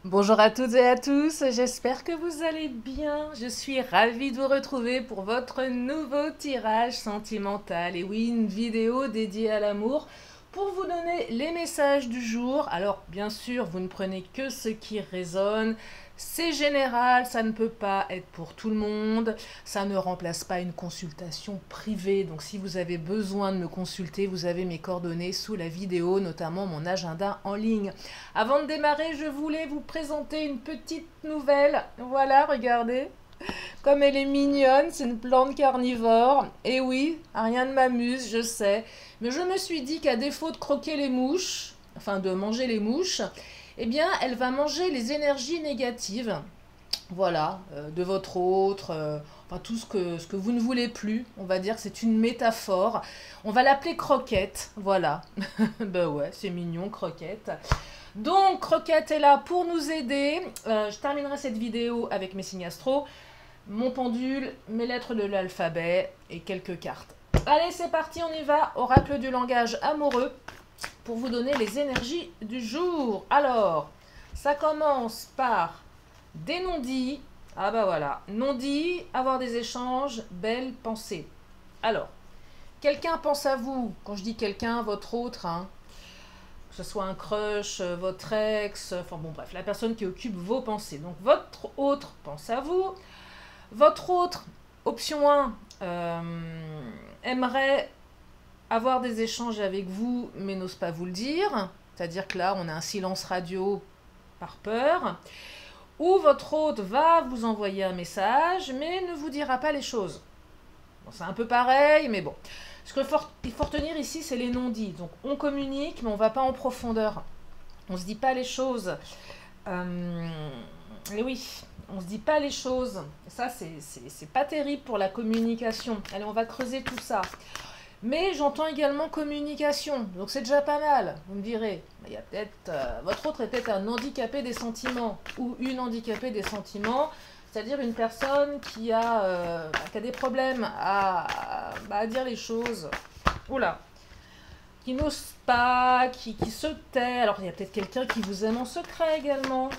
Bonjour à toutes et à tous, j'espère que vous allez bien. Je suis ravie de vous retrouver pour votre nouveau tirage sentimental. Et oui, une vidéo dédiée à l'amour pour vous donner les messages du jour. Alors, bien sûr, vous ne prenez que ce qui résonne. C'est général, ça ne peut pas être pour tout le monde. Ça ne remplace pas une consultation privée. Donc, si vous avez besoin de me consulter, vous avez mes coordonnées sous la vidéo, notamment mon agenda en ligne. Avant de démarrer, je voulais vous présenter une petite nouvelle. Voilà, regardez. Comme elle est mignonne, c'est une plante carnivore. Et oui, rien ne m'amuse, je sais. Mais je me suis dit qu'à défaut de croquer les mouches, enfin de manger les mouches, eh bien, elle va manger les énergies négatives. Voilà, de votre autre, enfin tout ce que vous ne voulez plus. On va dire que c'est une métaphore. On va l'appeler Croquette. Voilà. Ben ouais, c'est mignon, Croquette. Donc, Croquette est là pour nous aider. Je terminerai cette vidéo avec mes signes astro, mon pendule, mes lettres de l'alphabet et quelques cartes. Allez, c'est parti, on y va. Oracle du langage amoureux pour vous donner les énergies du jour. Alors, ça commence par des non-dits. Ah bah voilà, non-dits, avoir des échanges, belles pensées. Alors, quelqu'un pense à vous. Quand je dis quelqu'un, votre autre, hein, que ce soit un crush, votre ex, enfin bon bref, la personne qui occupe vos pensées. Donc votre autre pense à vous. Votre autre, option 1, aimerait avoir des échanges avec vous, mais n'ose pas vous le dire. C'est-à-dire que là, on a un silence radio par peur. Ou votre hôte va vous envoyer un message, mais ne vous dira pas les choses. Bon, c'est un peu pareil, mais bon. Ce qu'il faut retenir ici, c'est les non-dits. Donc, on communique, mais on ne va pas en profondeur. On ne se dit pas les choses. Et oui, on ne se dit pas les choses. Ça, c'est pas terrible pour la communication. Allez, on va creuser tout ça. Mais j'entends également communication, donc c'est déjà pas mal. Vous me direz, il y a peut-être votre autre est peut-être un handicapé des sentiments ou une handicapée des sentiments, c'est-à-dire une personne qui a des problèmes à dire les choses. Oula, qui n'ose pas, qui se tait. Alors il y a peut-être quelqu'un qui vous aime en secret également.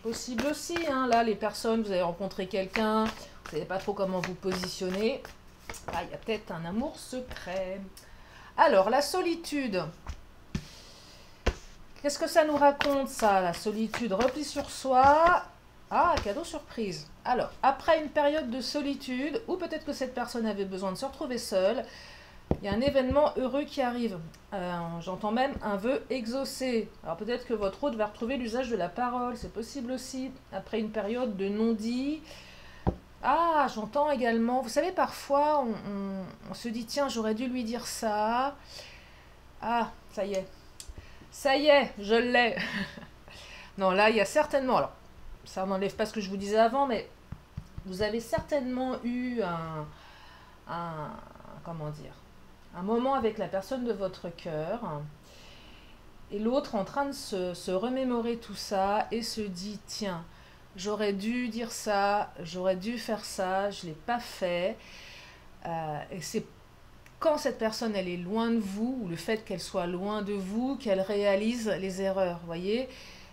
Possible aussi, hein. Là les personnes, vous avez rencontré quelqu'un, vous ne savez pas trop comment vous positionner. Ah, il y a peut-être un amour secret. Alors, la solitude. Qu'est-ce que ça nous raconte, ça, la solitude? Repli sur soi. Ah, cadeau surprise. Alors, après une période de solitude, ou peut-être que cette personne avait besoin de se retrouver seule, il y a un événement heureux qui arrive. J'entends même un vœu exaucé. Alors, peut-être que votre hôte va retrouver l'usage de la parole. C'est possible aussi, après une période de non-dit. Ah, j'entends également. Vous savez, parfois, on se dit, tiens, j'aurais dû lui dire ça. Ah, ça y est. Ça y est, je l'ai. Non, là, il y a certainement. Alors, ça n'enlève pas ce que je vous disais avant, mais vous avez certainement eu un comment dire, un moment avec la personne de votre cœur. Et l'autre en train de se remémorer tout ça et se dit, tiens, j'aurais dû dire ça, j'aurais dû faire ça, je ne l'ai pas fait. Et c'est quand cette personne elle est loin de vous, ou le fait qu'elle soit loin de vous, qu'elle réalise les erreurs, voyez.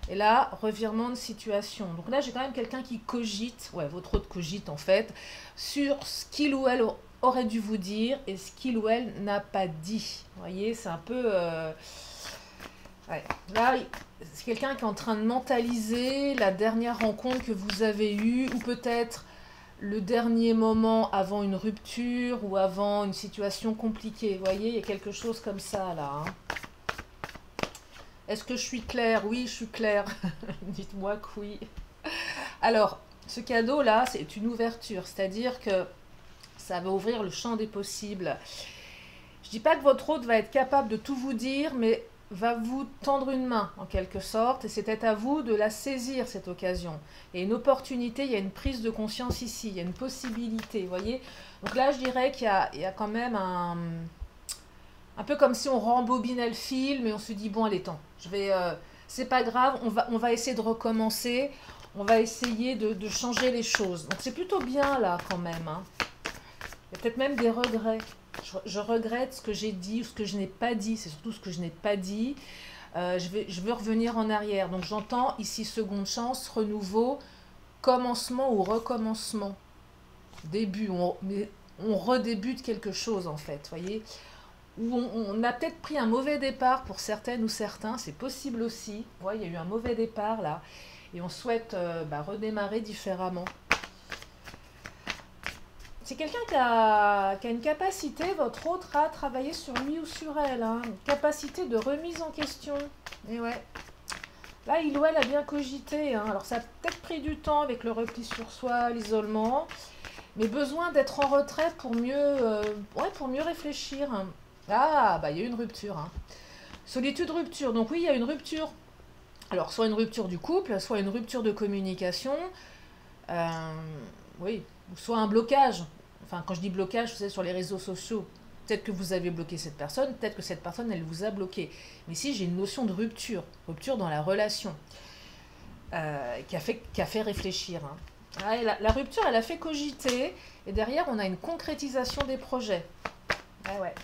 Et là, revirement de situation. Donc là, j'ai quand même quelqu'un qui cogite, ouais, votre autre cogite en fait, sur ce qu'il ou elle aurait dû vous dire et ce qu'il ou elle n'a pas dit. Vous voyez, c'est un peu... ouais. Là, c'est quelqu'un qui est en train de mentaliser la dernière rencontre que vous avez eue, ou peut-être le dernier moment avant une rupture ou avant une situation compliquée. Vous voyez, il y a quelque chose comme ça là. Hein. Est-ce que je suis claire? Oui, je suis claire. Dites-moi que oui. Alors, ce cadeau là, c'est une ouverture, c'est-à-dire que ça va ouvrir le champ des possibles. Je ne dis pas que votre hôte va être capable de tout vous dire, mais va vous tendre une main en quelque sorte, et c'est peut-être à vous de la saisir cette occasion. Il y a une opportunité, il y a une prise de conscience ici, il y a une possibilité, vous voyez. Donc là, je dirais qu'il y a quand même un peu comme si on rembobinait le film et on se dit bon, allez, temps, c'est pas grave, on va essayer de recommencer, on va essayer de changer les choses. Donc c'est plutôt bien là quand même. Hein. Il y a peut-être même des regrets. Je regrette ce que j'ai dit ou ce que je n'ai pas dit. C'est surtout ce que je n'ai pas dit. Je veux revenir en arrière. Donc j'entends ici seconde chance, renouveau, commencement ou recommencement. Début, mais on redébute quelque chose en fait, voyez. Ou on a peut-être pris un mauvais départ pour certaines ou certains, c'est possible aussi. Ouais, il y a eu un mauvais départ là, et on souhaite redémarrer différemment. C'est quelqu'un qui a une capacité, votre autre, à travailler sur lui ou sur elle. Hein. Une capacité de remise en question. Et ouais. Là, il ou elle a bien cogité. Hein. Alors, ça a peut-être pris du temps avec le repli sur soi, l'isolement. Mais besoin d'être en retrait pour mieux réfléchir. Ah, bah, il y a eu une rupture. Hein. Solitude, rupture. Donc oui, il y a une rupture. Alors, soit une rupture du couple, soit une rupture de communication. Oui, soit un blocage. Enfin, quand je dis blocage, vous savez, sur les réseaux sociaux, peut-être que vous avez bloqué cette personne, peut-être que cette personne, elle vous a bloqué. Mais ici, j'ai une notion de rupture, rupture dans la relation, qui a fait réfléchir. Hein. Ah, et la rupture, elle a fait cogiter, et derrière, on a une concrétisation des projets. Ah ouais.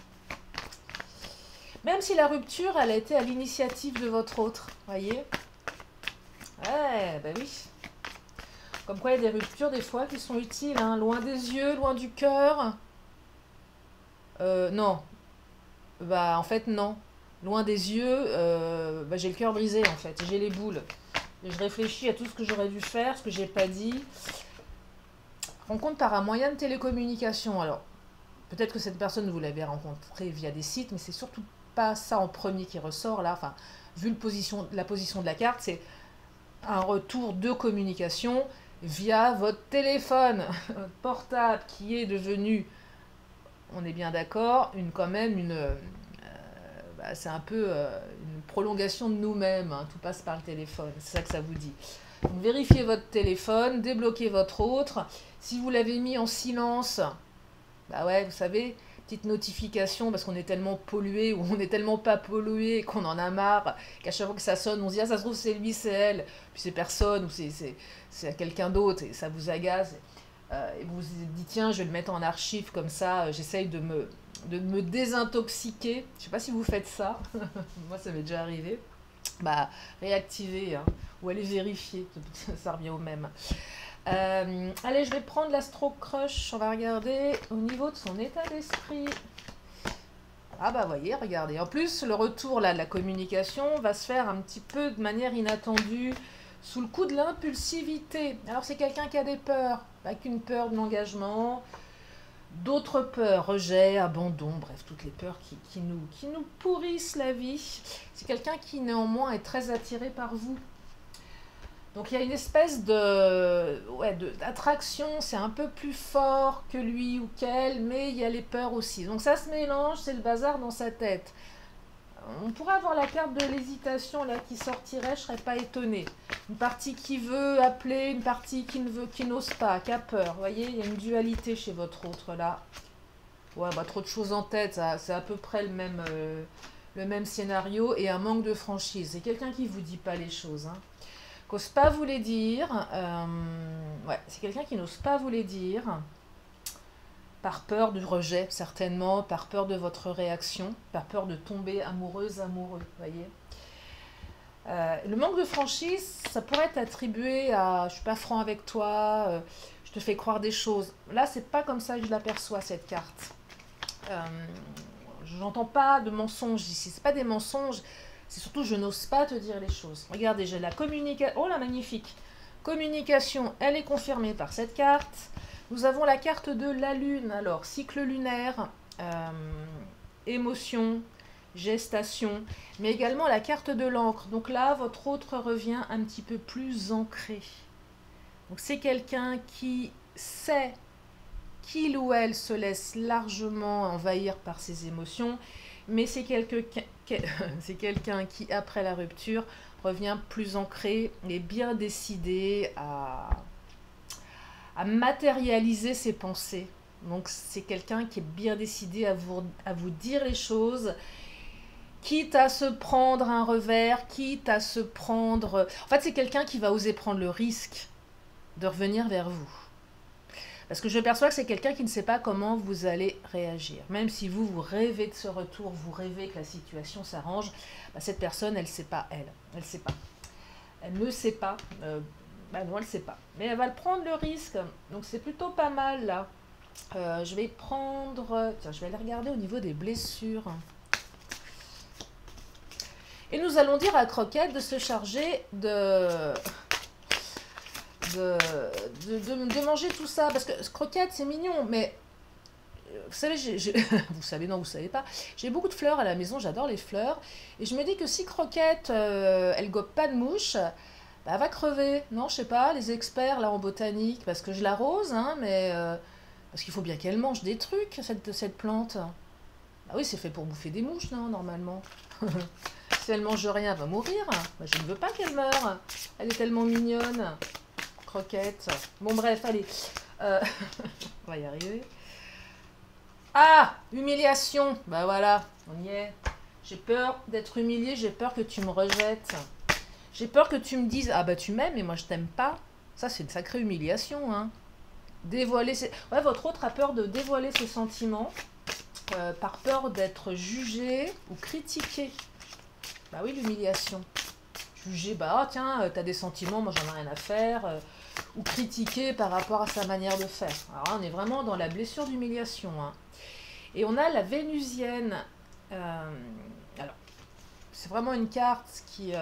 Même si la rupture, elle a été à l'initiative de votre autre, voyez. Ouais, bah oui. Comme quoi, il y a des ruptures, des fois, qui sont utiles. Hein. Loin des yeux, loin du cœur. Non. Bah, en fait, non. Loin des yeux, j'ai le cœur brisé, en fait. J'ai les boules. Et je réfléchis à tout ce que j'aurais dû faire, ce que j'ai pas dit. Rencontre par un moyen de télécommunication. Alors, peut-être que cette personne, vous l'avez rencontrée via des sites, mais c'est surtout pas ça en premier qui ressort, là. Enfin, vu la position de la carte, c'est un retour de communication via votre téléphone portable qui est devenu, on est bien d'accord, c'est un peu une prolongation de nous-mêmes, hein, tout passe par le téléphone, c'est ça que ça vous dit. Donc vérifiez votre téléphone, débloquez votre autre, si vous l'avez mis en silence, bah ouais, vous savez, petite notification parce qu'on est tellement pollué ou on est tellement pas pollué qu'on en a marre, qu'à chaque fois que ça sonne, on se dit ah ça se trouve c'est lui, c'est elle, puis c'est personne ou c'est quelqu'un d'autre et ça vous agace. Et vous vous dites tiens je vais le mettre en archive comme ça, j'essaye de me désintoxiquer. Je sais pas si vous faites ça, moi ça m'est déjà arrivé. Bah réactiver hein, ou aller vérifier, ça revient au même. Allez, je vais prendre l'Astro Crush. On va regarder au niveau de son état d'esprit. Ah bah voyez, regardez. En plus, le retour là de la communication va se faire un petit peu de manière inattendue, sous le coup de l'impulsivité. Alors c'est quelqu'un qui a des peurs, pas qu'une peur de l'engagement, d'autres peurs, rejet, abandon, bref, toutes les peurs qui nous pourrissent la vie. C'est quelqu'un qui néanmoins est très attiré par vous. Donc il y a une espèce d'attraction, c'est un peu plus fort que lui ou qu'elle, mais il y a les peurs aussi. Donc ça se mélange, c'est le bazar dans sa tête. On pourrait avoir la carte de l'hésitation là qui sortirait, je ne serais pas étonnée. Une partie qui veut appeler, une partie qui n'ose pas, qui a peur. Vous voyez, il y a une dualité chez votre autre là. Ouais, bah trop de choses en tête, c'est à peu près le même scénario et un manque de franchise. C'est quelqu'un qui ne vous dit pas les choses, hein. N'ose pas vous les dire. Ouais, c'est quelqu'un qui n'ose pas vous les dire. Par peur du rejet, certainement, par peur de votre réaction, par peur de tomber amoureuse, amoureux, voyez. Le manque de franchise, ça pourrait être attribué à je suis pas franc avec toi, je te fais croire des choses. Là, c'est pas comme ça que je l'aperçois, cette carte. J'entends pas de mensonges ici, c'est pas des mensonges. C'est surtout, je n'ose pas te dire les choses. Regardez, j'ai la communication. Oh là, magnifique. Communication, elle est confirmée par cette carte. Nous avons la carte de la Lune. Alors, cycle lunaire, émotion, gestation, mais également la carte de l'encre. Donc là, votre autre revient un petit peu plus ancré. Donc c'est quelqu'un qui sait qu'il ou elle se laisse largement envahir par ses émotions, mais c'est quelqu'un qui, après la rupture, revient plus ancré et bien décidé à matérialiser ses pensées. Donc c'est quelqu'un qui est bien décidé à vous dire les choses, quitte à se prendre un revers, quitte à se prendre... En fait, c'est quelqu'un qui va oser prendre le risque de revenir vers vous. Parce que je perçois que c'est quelqu'un qui ne sait pas comment vous allez réagir. Même si vous, vous rêvez de ce retour, vous rêvez que la situation s'arrange, bah, cette personne, elle ne sait pas, elle. Elle ne sait pas. Elle ne sait pas. Bah non, elle ne sait pas. Mais elle va le prendre le risque. Donc c'est plutôt pas mal, là. Je vais prendre... Tiens, je vais aller regarder au niveau des blessures. Et nous allons dire à Croquette de se charger de manger tout ça. Parce que Croquette, c'est mignon, mais vous savez, vous savez, non, vous savez pas. J'ai beaucoup de fleurs à la maison, j'adore les fleurs. Et je me dis que si Croquette, elle gobe pas de mouches, bah, elle va crever. Non, je sais pas, les experts là en botanique, parce que je l'arrose, hein, mais parce qu'il faut bien qu'elle mange des trucs, cette plante. Bah oui, c'est fait pour bouffer des mouches, non, normalement. Si elle mange rien, elle va mourir. Bah, je ne veux pas qu'elle meure. Elle est tellement mignonne. Croquette. Bon, bref, allez. On va y arriver. Ah, humiliation. Bah voilà, on y est. J'ai peur d'être humiliée, j'ai peur que tu me rejettes. J'ai peur que tu me dises, ah bah tu m'aimes et moi je t'aime pas. Ça, c'est une sacrée humiliation, hein. Dévoiler ses... Ouais, votre autre a peur de dévoiler ses sentiments par peur d'être jugé ou critiqué. Bah oui, l'humiliation. Juger, bah oh, tiens, t'as des sentiments, moi j'en ai rien à faire. Ou critiquer par rapport à sa manière de faire. Alors là, on est vraiment dans la blessure d'humiliation, hein. Et on a la Vénusienne. Alors, c'est vraiment une carte qui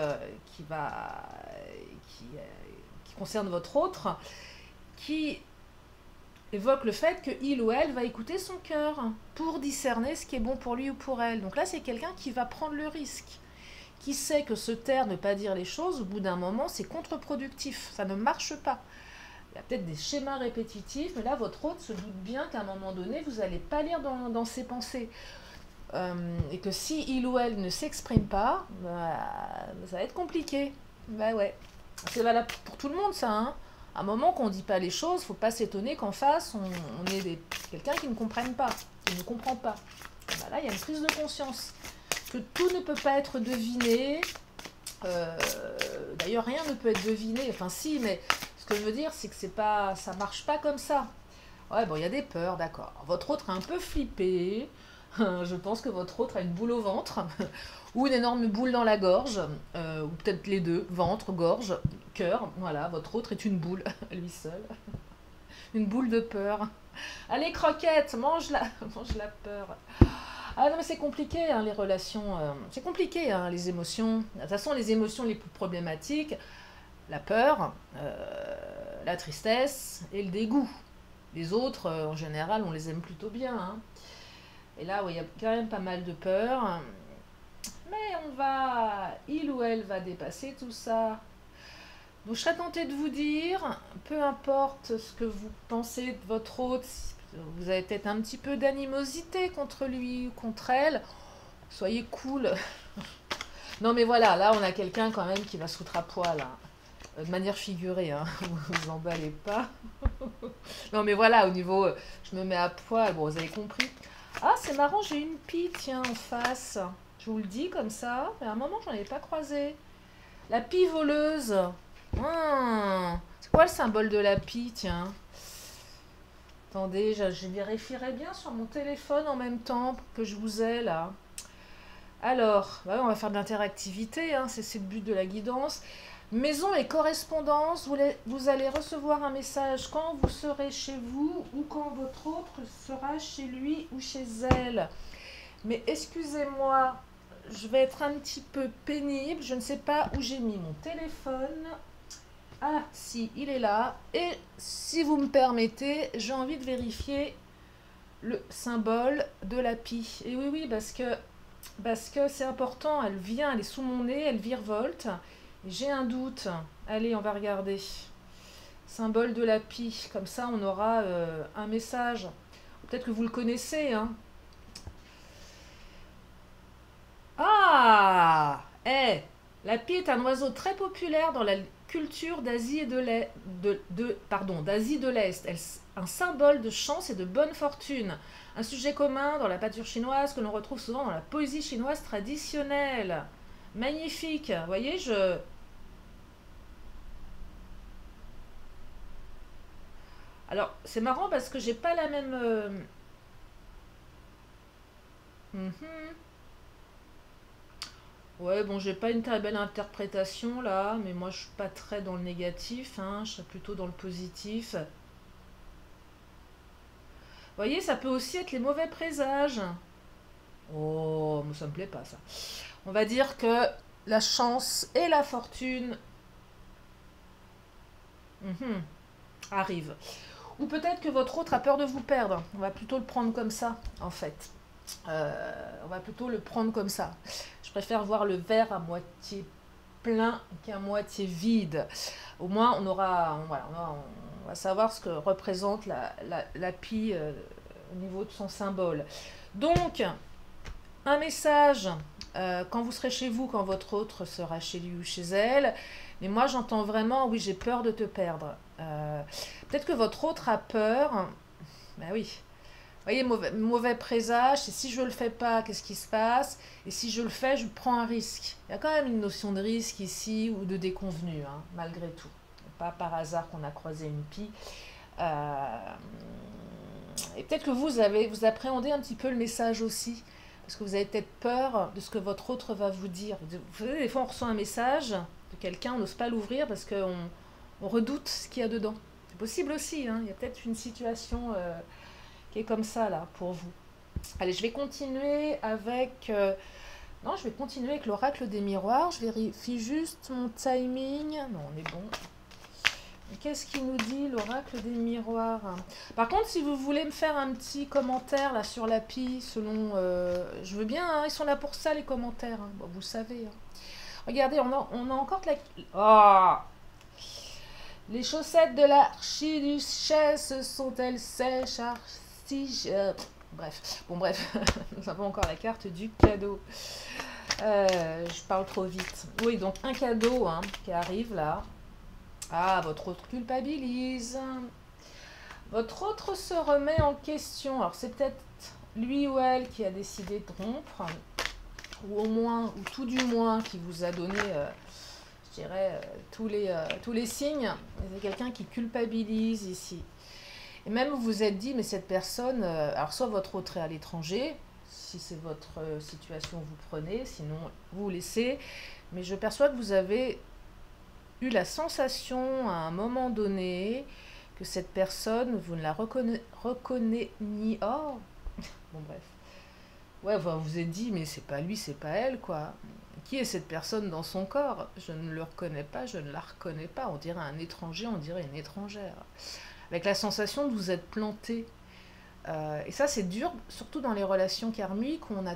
concerne votre autre, qui évoque le fait que il ou elle va écouter son cœur pour discerner ce qui est bon pour lui ou pour elle. Donc là, c'est quelqu'un qui va prendre le risque, qui sait que se taire, ne pas dire les choses, au bout d'un moment, c'est contre-productif, ça ne marche pas. Il y a peut-être des schémas répétitifs, mais là, votre hôte se doute bien qu'à un moment donné, vous n'allez pas lire dans ses pensées. Et que si il ou elle ne s'exprime pas, bah, ça va être compliqué. Bah ouais. C'est valable pour tout le monde, ça, hein. À un moment qu'on ne dit pas les choses, il ne faut pas s'étonner qu'en face, on ait quelqu'un qui ne comprenne pas, qui ne comprend pas. Bah là, il y a une prise de conscience. Que tout ne peut pas être deviné. D'ailleurs, rien ne peut être deviné. Enfin, si, mais ce que je veux dire, c'est que ça marche pas comme ça. Ouais, bon, il y a des peurs, d'accord. Votre autre est un peu flippé. Je pense que votre autre a une boule au ventre. Ou une énorme boule dans la gorge. Ou peut-être les deux. Ventre, gorge, cœur. Voilà, votre autre est une boule, lui seul. Une boule de peur. Allez, Croquette, mange la peur. Ah non, mais c'est compliqué, hein, les relations. C'est compliqué, hein, les émotions. De toute façon, les émotions les plus problématiques, la peur, la tristesse et le dégoût. Les autres, en général, on les aime plutôt bien, hein. Et là, oui, il y a quand même pas mal de peur. Mais il ou elle va dépasser tout ça. Donc, je serais tentée de vous dire, peu importe ce que vous pensez de votre hôte, vous avez peut-être un petit peu d'animosité contre lui ou contre elle, soyez cool. Non mais voilà, là on a quelqu'un quand même qui va se foutre à poil, hein. De manière figurée, hein. Vous emballez pas. Non mais voilà, au niveau, je me mets à poil, bon vous avez compris. Ah c'est marrant, j'ai une pie, tiens, en face. Je vous le dis comme ça, mais à un moment j'en avais pas croisé. La pie voleuse. C'est quoi le symbole de la pie, tiens? Attendez, je vérifierai bien sur mon téléphone en même temps que je vous ai là. Alors, bah oui, on va faire de l'interactivité, hein, c'est le but de la guidance. Maison et correspondance, vous allez recevoir un message quand vous serez chez vous ou quand votre autre sera chez lui ou chez elle. Mais excusez-moi, je vais être un petit peu pénible, je ne sais pas où j'ai mis mon téléphone. Ah, si, il est là. Et si vous me permettez, j'ai envie de vérifier le symbole de la pie. Et oui, oui, parce que c'est important. Elle vient, elle est sous mon nez, elle virevolte. J'ai un doute. Allez, on va regarder. Symbole de la pie. Comme ça, on aura un message. Peut-être que vous le connaissez, hein. Ah! La pie est un oiseau très populaire dans la culture d'Asie et d'Asie de l'Est. Un symbole de chance et de bonne fortune. Un sujet commun dans la peinture chinoise que l'on retrouve souvent dans la poésie chinoise traditionnelle. Magnifique. Vous voyez, Alors, c'est marrant parce que j'ai pas la même... mhm. Ouais, bon, j'ai pas une très belle interprétation là, mais moi je suis pas très dans le négatif, hein, je serais plutôt dans le positif. Vous voyez, ça peut aussi être les mauvais présages. Oh, moi ça me plaît pas ça. On va dire que la chance et la fortune mhm, arrivent. Ou peut-être que votre autre a peur de vous perdre. On va plutôt le prendre comme ça, en fait. On va plutôt le prendre comme ça. Je préfère voir le verre à moitié plein qu'à moitié vide. Au moins, voilà, on va savoir ce que représente la pie au niveau de son symbole. Donc, un message quand vous serez chez vous, quand votre autre sera chez lui ou chez elle. Mais moi, j'entends vraiment, oui, j'ai peur de te perdre. Peut-être que votre autre a peur. Ben oui. Vous voyez, mauvais présage, c'est si je ne le fais pas, qu'est-ce qui se passe? Et si je le fais, je prends un risque. Il y a quand même une notion de risque ici ou de déconvenu, hein, malgré tout. Pas par hasard qu'on a croisé une pie. Euh, et peut-être que vous appréhendez un petit peu le message aussi. Parce que vous avez peut-être peur de ce que votre autre va vous dire. Vous savez, des fois, on reçoit un message de quelqu'un, on n'ose pas l'ouvrir parce qu'on redoute ce qu'il y a dedans. C'est possible aussi, hein. Il y a peut-être une situation qui est comme ça, là, pour vous. Allez, je vais continuer avec... non, je vais continuer avec l'oracle des miroirs. Je vérifie juste mon timing. Non, on est bon. Qu'est-ce qu'il nous dit, l'oracle des miroirs? Par contre, si vous voulez me faire un petit commentaire là sur l'appli, selon... je veux bien, hein, ils sont là pour ça, les commentaires. Hein. Bon, vous savez. Hein. Regardez, on a encore de la... Oh, les chaussettes de l'archiduchesse sont-elles sèches? Bref, bon bref, nous avons encore la carte du cadeau. Je parle trop vite. Oui, donc un cadeau hein, qui arrive là. Ah, votre autre culpabilise. Votre autre se remet en question. Alors c'est peut-être lui ou elle qui a décidé de rompre, ou au moins, ou tout du moins, qui vous a donné, je dirais, tous les signes. C'est quelqu'un qui culpabilise ici. Et même vous vous êtes dit, mais cette personne, alors soit votre autre est à l'étranger, si c'est votre situation, vous prenez, sinon vous laissez. Mais je perçois que vous avez eu la sensation à un moment donné que cette personne, vous ne la reconnaissez ni... Oh bon bref. Ouais, vous vous êtes dit, mais c'est pas lui, c'est pas elle, quoi. Qui est cette personne dans son corps? Je ne le reconnais pas, je ne la reconnais pas. On dirait un étranger, on dirait une étrangère. Avec la sensation de vous être planté. Et ça, c'est dur, surtout dans les relations karmiques, où on a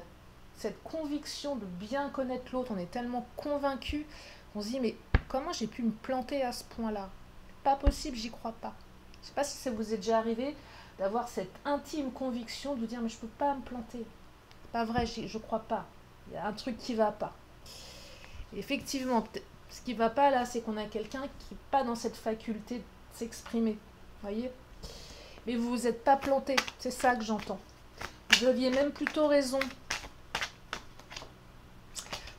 cette conviction de bien connaître l'autre. On est tellement convaincu qu'on se dit, mais comment j'ai pu me planter à ce point-là? Pas possible, j'y crois pas. Je sais pas si ça vous est déjà arrivé d'avoir cette intime conviction de vous dire, mais je peux pas me planter. C'est pas vrai, je crois pas. Il y a un truc qui va pas. Et effectivement, ce qui va pas là, c'est qu'on a quelqu'un qui n'est pas dans cette faculté de s'exprimer. Voyez, mais vous vous êtes pas planté, c'est ça que j'entends. Vous aviez même plutôt raison.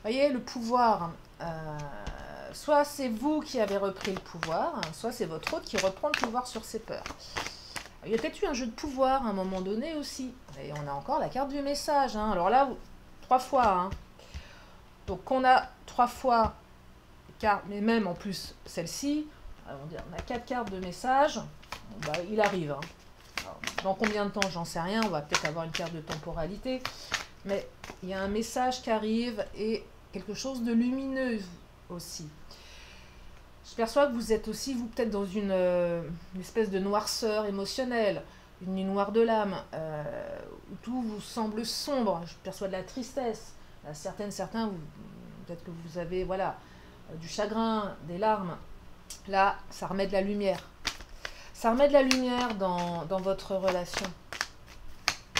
Voyez, le pouvoir, soit c'est vous qui avez repris le pouvoir, soit c'est votre autre qui reprend le pouvoir sur ses peurs. Il y a peut-être eu un jeu de pouvoir à un moment donné aussi. Et on a encore la carte du message. Hein. Alors là, 3 fois. Hein. Donc on a 3 fois, mais même en plus celle-ci, on a 4 cartes de message. Bah, il arrive. Hein. Alors, dans combien de temps, j'en sais rien. On va peut-être avoir une carte de temporalité. Mais il y a un message qui arrive et quelque chose de lumineux aussi. Je perçois que vous êtes aussi, vous, peut-être dans une espèce de noirceur émotionnelle, une nuit noire de l'âme, où tout vous semble sombre. Je perçois de la tristesse. Certains, peut-être que vous avez voilà, du chagrin, des larmes. Là, ça remet de la lumière. Ça remet de la lumière dans votre relation.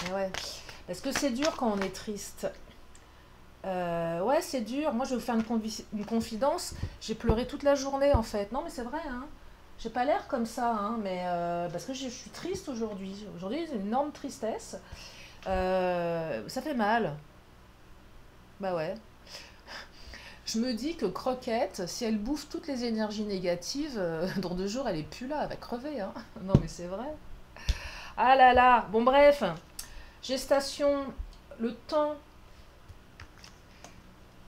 Et ouais. Parce que c'est dur quand on est triste. Ouais, c'est dur. Moi, je vais vous faire une confidence. J'ai pleuré toute la journée, en fait. Non, mais c'est vrai, hein. J'ai pas l'air comme ça, hein, mais parce que je suis triste aujourd'hui. Aujourd'hui, j'ai une énorme tristesse. Ça fait mal. Bah ouais. Je me dis que Croquette, si elle bouffe toutes les énergies négatives, dans 2 jours, elle est plus là, elle va crever, hein. Non, mais c'est vrai. Ah là là. Bon, bref. Gestation, le temps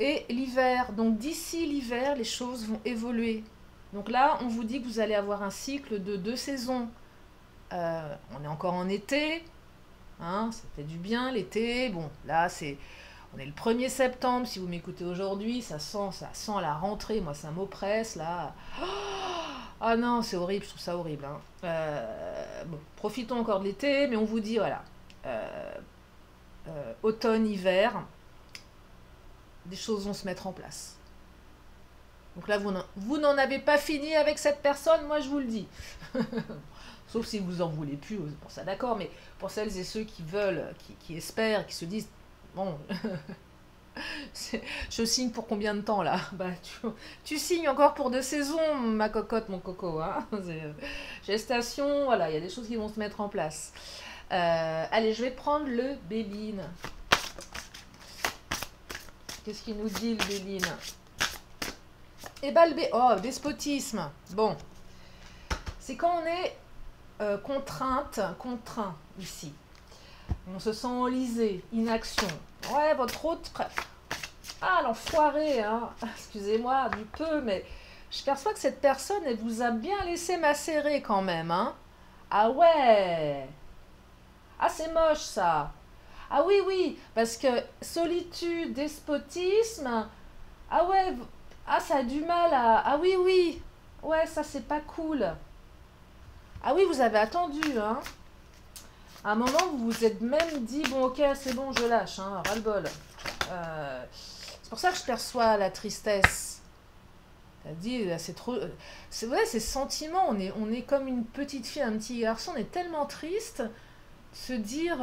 et l'hiver. Donc, d'ici l'hiver, les choses vont évoluer. Donc là, on vous dit que vous allez avoir un cycle de 2 saisons. On est encore en été, hein, ça fait du bien l'été. Bon, là, on est le 1er septembre. Si vous m'écoutez aujourd'hui, ça sent la rentrée. Moi, ça m'oppresse là. Ah non, c'est horrible, je trouve ça horrible, hein. Bon, profitons encore de l'été, mais on vous dit voilà, euh, automne, hiver, des choses vont se mettre en place. Donc là, vous n'en avez pas fini avec cette personne, moi je vous le dis. Sauf si vous en voulez plus, pour ça d'accord, mais pour celles et ceux qui veulent, qui espèrent, qui se disent, bon, je signe pour combien de temps là? Bah, tu signes encore pour 2 saisons, ma cocotte, mon coco, hein. Gestation, voilà, il y a des choses qui vont se mettre en place. Allez, je vais prendre le Béline. Qu'est-ce qu'il nous dit le Béline? Eh ben, oh, despotisme. Bon, c'est quand on est contraint ici. On se sent enlisé, inaction. Ouais, votre autre... Ah, l'enfoiré, hein. Excusez-moi du peu, mais je perçois que cette personne, elle vous a bien laissé macérer quand même, hein. Ah ouais. Ah, c'est moche, ça. Ah oui, oui, parce que solitude, despotisme... Ah ouais, ah, ça a du mal à... Ah oui, oui. Ouais, ça, c'est pas cool. Ah oui, vous avez attendu, hein. À un moment, vous vous êtes même dit, bon, ok, c'est bon, je lâche, hein, ras-le-bol. C'est pour ça que je perçois la tristesse. T'as dit, c'est trop... C'est vrai, ces sentiments, on est comme une petite fille, un petit garçon, on est tellement triste, se dire...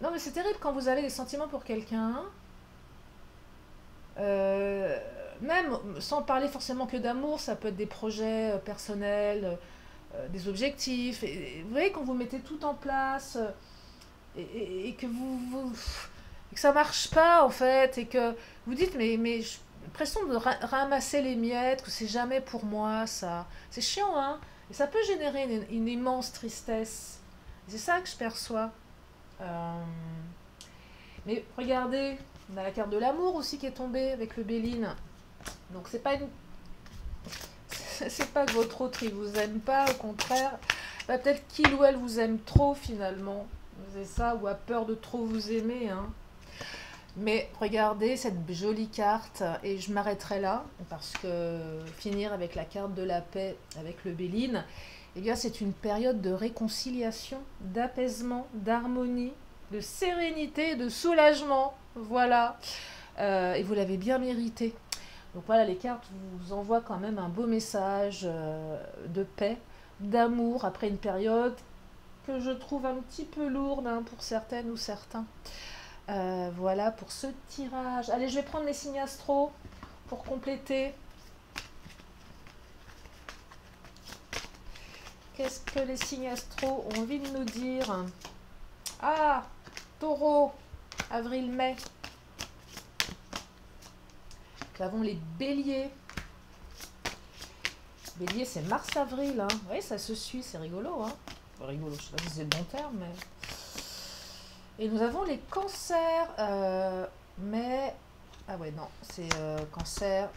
Non, mais c'est terrible quand vous avez des sentiments pour quelqu'un, euh, même sans parler forcément que d'amour, ça peut être des projets personnels, des objectifs. Et vous voyez, quand vous mettez tout en place et que et que ça marche pas en fait, et que vous dites mais j'ai l'impression de ramasser les miettes, que c'est jamais pour moi ça. C'est chiant, hein? Et ça peut générer une immense tristesse. C'est ça que je perçois. Euh, mais regardez, on a la carte de l'amour aussi qui est tombée avec le Béline. Donc c'est pas que votre autre il vous aime pas, au contraire. Bah, peut-être qu'il ou elle vous aime trop finalement. C'est ça, ou a peur de trop vous aimer, hein. Mais regardez cette jolie carte, et je m'arrêterai là, parce que finir avec la carte de la paix, avec le Béline, eh bien c'est une période de réconciliation, d'apaisement, d'harmonie, de sérénité, de soulagement. Voilà. Et vous l'avez bien mérité. Donc voilà, les cartes vous envoient quand même un beau message de paix, d'amour, après une période que je trouve un petit peu lourde, hein, pour certaines ou certains. Voilà pour ce tirage. Allez, je vais prendre les signes astro pour compléter. Qu'est-ce que les signes astro ont envie de nous dire? Ah, taureau, avril-mai. Nous avons les béliers. Bélier, c'est mars-avril, hein. Oui, ça se suit, c'est rigolo, hein. Enfin, rigolo, je sais pas si c'est le bon terme, mais... Et nous avons les cancers, mais... Ah ouais, non, c'est cancer,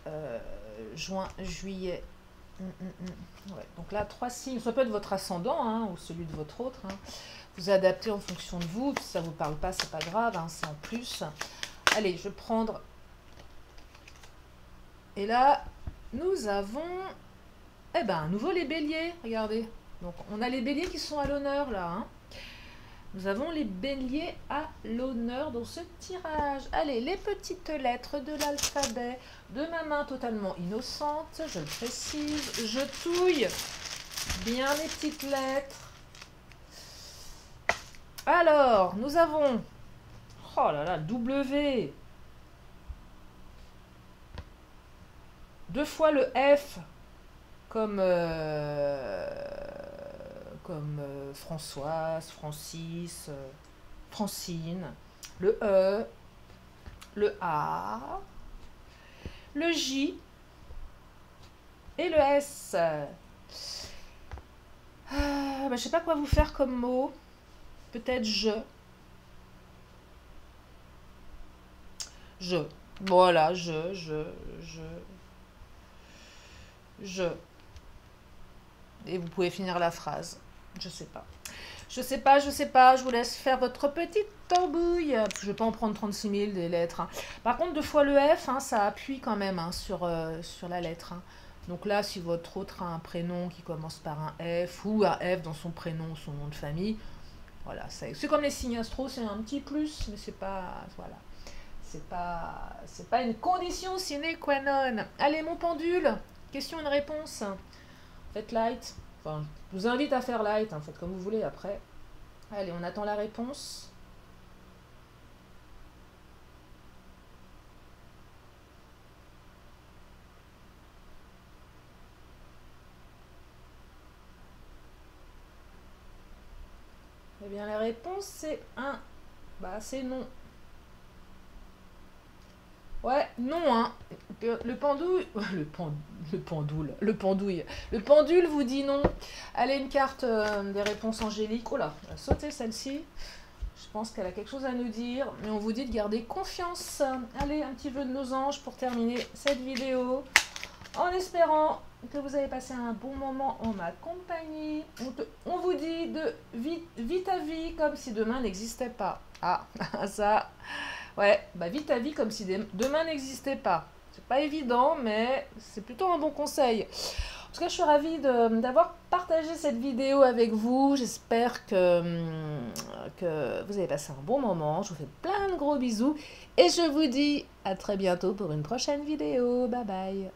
juin, juillet. Ouais. Donc là, 3 signes. Ça peut être votre ascendant, hein, ou celui de votre autre, hein. Vous adaptez en fonction de vous. Si ça ne vous parle pas, c'est pas grave, hein, c'est en plus. Allez, je vais prendre... Et là, nous avons... Eh ben, à nouveau les béliers, regardez. Donc, on a les béliers qui sont à l'honneur, là, hein. Nous avons les béliers à l'honneur dans ce tirage. Allez, les petites lettres de l'alphabet de ma main totalement innocente, je le précise. Je touille bien les petites lettres. Alors, nous avons... Oh là là, W. 2 fois le F comme... Françoise, Francis, Francine, le E, le A, le J et le S. Je sais pas quoi vous faire comme mot. Peut-être je. Je. Voilà, je. Et vous pouvez finir la phrase. Je sais pas. Je sais pas, je sais pas. Je vous laisse faire votre petite tambouille. Je vais pas en prendre 36 000 des lettres. Hein. Par contre, 2 fois le F, hein, ça appuie quand même hein, sur la lettre. Hein. Donc là, si votre autre a un prénom qui commence par un F ou un F dans son prénom ou son nom de famille, voilà, c'est comme les signes astro, c'est un petit plus, mais c'est pas, voilà, c'est pas une condition sine qua non. Allez, mon pendule, question et une réponse. Faites light. Enfin, je vous invite à faire light, hein, faites comme vous voulez après. Allez, on attend la réponse. Eh bien, la réponse, c'est un. Bah, c'est non. Ouais, non, hein. Le pendouille. Le pendouille. Le pendule vous dit non. Allez, une carte des réponses angéliques. Oh là, on va sauter celle-ci. Je pense qu'elle a quelque chose à nous dire. Mais on vous dit de garder confiance. Allez, un petit jeu de losange pour terminer cette vidéo. En espérant que vous avez passé un bon moment en ma compagnie. On vous dit de vite à vie comme si demain n'existait pas. Ah, ça... Ouais, bah vite à vie comme si demain n'existait pas. C'est pas évident, mais c'est plutôt un bon conseil. En tout cas, je suis ravie d'avoir partagé cette vidéo avec vous. J'espère que vous avez passé un bon moment. Je vous fais plein de gros bisous. Et je vous dis à très bientôt pour une prochaine vidéo. Bye bye.